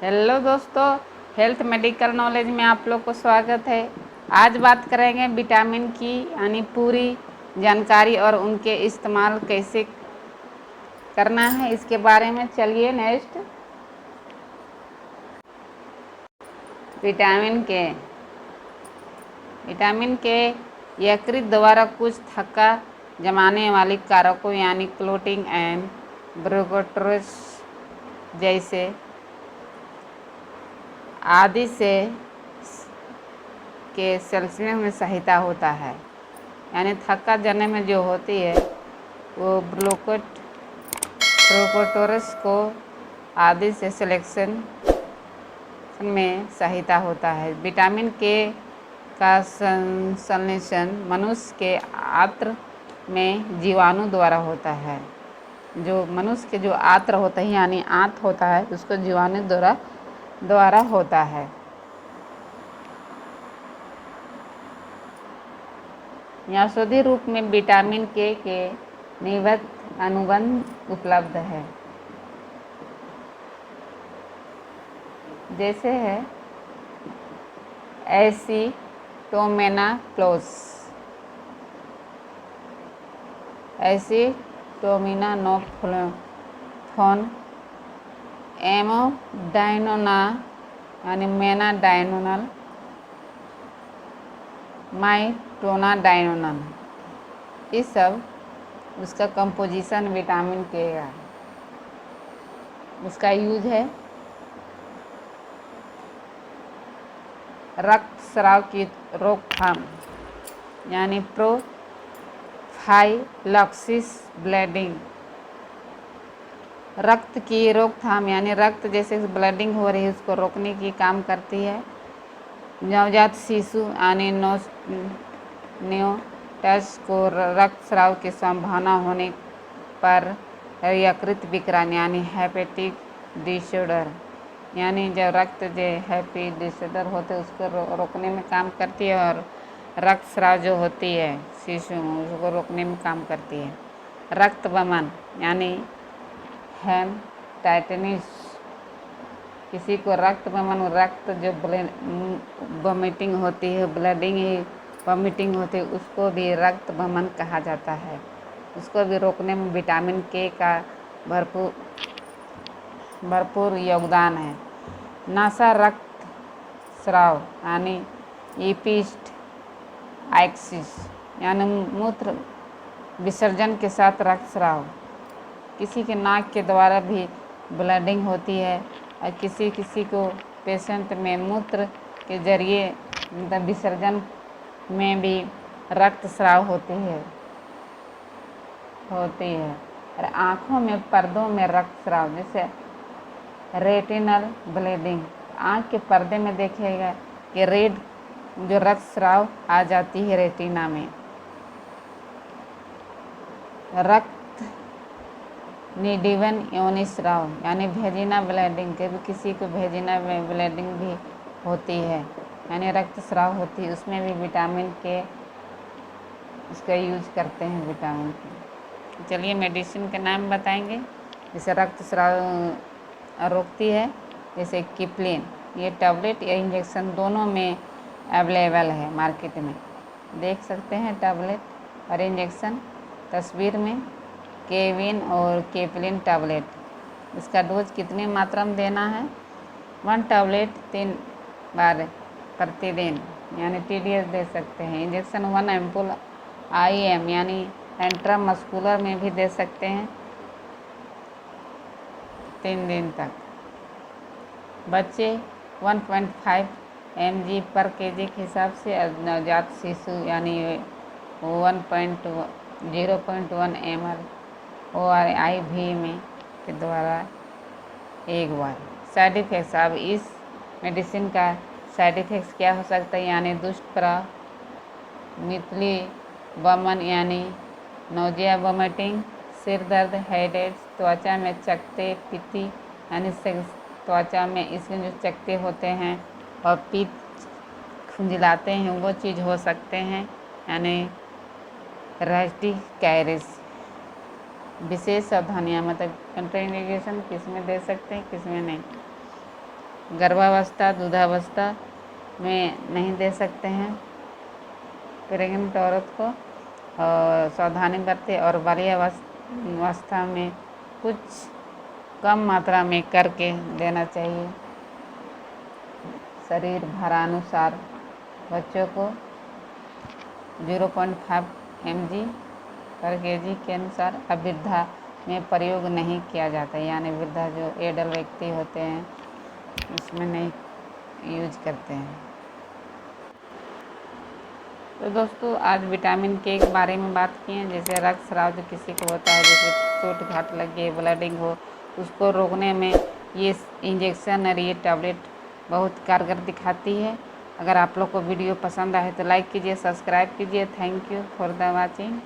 Hello दोस्तों, health medical knowledge में आप लोग को स्वागत है। आज बात करेंगे विटामिन की यानी पूरी जानकारी और उनके इस्तेमाल कैसे करना है इसके बारे में। चलिए नेक्स्ट। विटामिन के यकृत द्वारा कुछ थक्का जमाने वाली कारकों यानी क्लोटिंग एंड ब्रोकोट्रोस जैसे आदि से के सिलसिले में सहायता होता है। यानी थक्का जने में जो होती है वो ब्रोकोटोरस को आदि से सिलेक्शन में सहायता होता है। विटामिन के का संश्लेषण मनुष्य के आंत्र में जीवाणु द्वारा होता है। जो मनुष्य के जो आंत्र होता है यानी आंत होता है उसको जीवाणु द्वारा होता है। औषधि रूप में विटामिन के नियमित अनुबंध उपलब्ध है, जैसे है एसिटामिनोफेन, एमोडाइनोना यानी मेनाडाइनोनल, माइटोनाडाइनोनल, ये सब उसका कंपोजिशन विटामिन के का उसका यूज है रक्तस्राव की रोकथाम यानी प्रोफाइलैक्सिस ब्लीडिंग। रक्त की रोकथाम यानी रक्त जैसे ब्लीडिंग हो रही है उसको रोकने की काम करती है। नवजात शिशु यानी न्यूनेटस को रक्तस्राव की संभावना होने पर यकृत विकृति यानी हेपेटिक डिसऑर्डर यानी जब रक्त जो हेपेटिक डिसऑर्डर होते हैं उसको रोकने में काम करती है, और रक्तस्राव जो होती है शिशु उसको रोकने में काम करती है। रक्त वमन यानी हेपेटाइटिस, किसी को रक्त वमन रक्त जो वॉमिटिंग होती है ब्लीडिंग वॉमिटिंग होती है उसको भी रक्त वमन कहा जाता है। उसको भी रोकने में विटामिन के का भरपूर योगदान है। नासा रक्तस्राव यानी एपिस्टाक्सिस यानी मूत्र विसर्जन के साथ रक्तस्राव, किसी के नाक के द्वारा भी ब्लीडिंग होती है और किसी को पेशेंट में मूत्र के जरिए विसर्जन में भी रक्तस्राव होती है। और आँखों में पर्दों में रक्तस्राव जैसे रेटिनल ब्लीडिंग, आँख के पर्दे में देखिएगा कि रेड जो रक्तस्राव आ जाती है रेटिना में। रक्त निडिवन योनिस्राव यानी भेजिना ब्लीडिंग, किसी को भेजिना ब्लीडिंग भी होती है यानी रक्तस्राव होती है, उसमें भी विटामिन के इसका यूज करते हैं विटामिन के। चलिए मेडिसिन के नाम बताएंगे। जैसे रक्तस्राव रोकती है जैसे किपलिन, ये टैबलेट या इंजेक्शन दोनों में अवेलेबल है मार्केट में, देख सकते हैं टैबलेट और इंजेक्शन तस्वीर में। केविन और केपलिन टैबलेट, इसका डोज कितनी मात्रा में देना है? 1 टैबलेट 3 बार प्रतिदिन यानी TDS दे सकते हैं। इंजेक्शन 1 एम्पुल IM यानी इंट्रामस्कुलर में भी दे सकते हैं 3 दिन तक। बच्चे 1.5 mg पर kg के हिसाब से, नवजात शिशु यानी 0.1 ml ORIV में के द्वारा एक बार। साइड इफ़ेक्ट्स, अब इस मेडिसिन का साइड इफ़ेक्ट्स क्या हो सकता है? यानी दुष्प्रभाव मितली वमन यानी नोजिया वोमिटिंग, सिर दर्द हेडेक, त्वचा में चकत्ते पित्ती यानी त्वचा में इसके जो चकत्ते होते हैं और पित्त खुंजलाते हैं वो चीज़ हो सकते हैं यानी रेस्टिकाइटिस। विशेष सावधानियाँ मतलब कंट्राइंडिकेशन किस में दे सकते हैं किस में नहीं। गर्भावस्था दूधावस्था में नहीं दे सकते हैं प्रेग्नेंट औरत को, और सावधानी बरतें और बाल्यावस्था में कुछ कम मात्रा में करके देना चाहिए। शरीर भारानुसार बच्चों को 0.5 mg पर kg के अनुसार अब वृद्धा में प्रयोग नहीं किया जाता, यानी वृद्धा जो एडल्ट व्यक्ति होते हैं उसमें नहीं यूज करते हैं। तो दोस्तों आज विटामिन के के बारे में बात की है। जैसे रक्तस्राव जो किसी को होता है, जैसे चोट घाट लग गई, ब्लीडिंग हो, उसको रोकने में ये इंजेक्शन और ये टैबलेट बहुत कारगर दिखाती है। अगर आप लोग को वीडियो पसंद आए तो लाइक कीजिए, सब्सक्राइब कीजिए। Thank you for the watching.